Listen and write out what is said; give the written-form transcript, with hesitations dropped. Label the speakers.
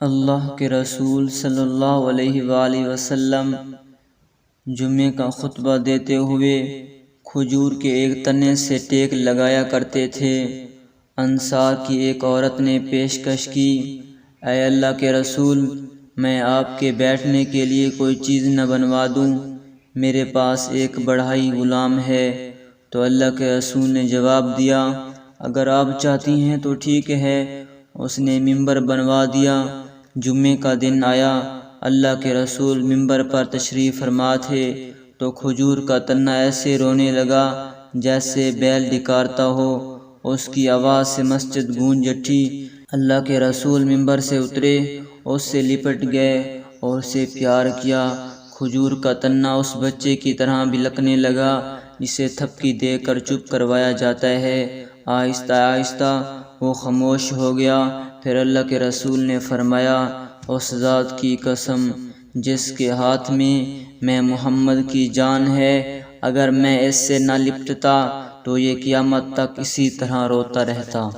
Speaker 1: اللہ کے رسول صلی اللہ علیہ وآلہ وسلم جمعے کا خطبہ دیتے ہوئے کھجور کے ایک تنے سے ٹیک لگایا کرتے تھے۔ انصار کی ایک عورت نے پیشکش کی، اے اللہ کے رسول، میں آپ کے بیٹھنے کے لیے کوئی چیز نہ بنوا دوں؟ میرے پاس ایک بڑھائی غلام ہے۔ تو اللہ کے رسول نے جواب دیا، اگر آپ چاہتی ہیں تو ٹھیک ہے۔ اس نے ممبر بنوا دیا۔ جمعے کا دن آیا، اللہ کے رسول ممبر پر تشریف فرما تھے تو کھجور کا تنا ایسے رونے لگا جیسے بیل ڈکارتا ہو۔ اس کی آواز سے مسجد گونج اٹھی۔ اللہ کے رسول ممبر سے اترے، اس سے لپٹ گئے اور اسے پیار کیا۔ کھجور کا تنا اس بچے کی طرح بلکنے لگا جسے تھپکی دے کر چپ کروایا جاتا ہے۔ آہستہ آہستہ وہ خاموش ہو گیا۔ پھر اللہ کے رسول نے فرمایا، اس ذات کی قسم جس کے ہاتھ میں محمد کی جان ہے، اگر میں اس سے نہ لپٹتا تو یہ قیامت تک اسی طرح روتا رہتا۔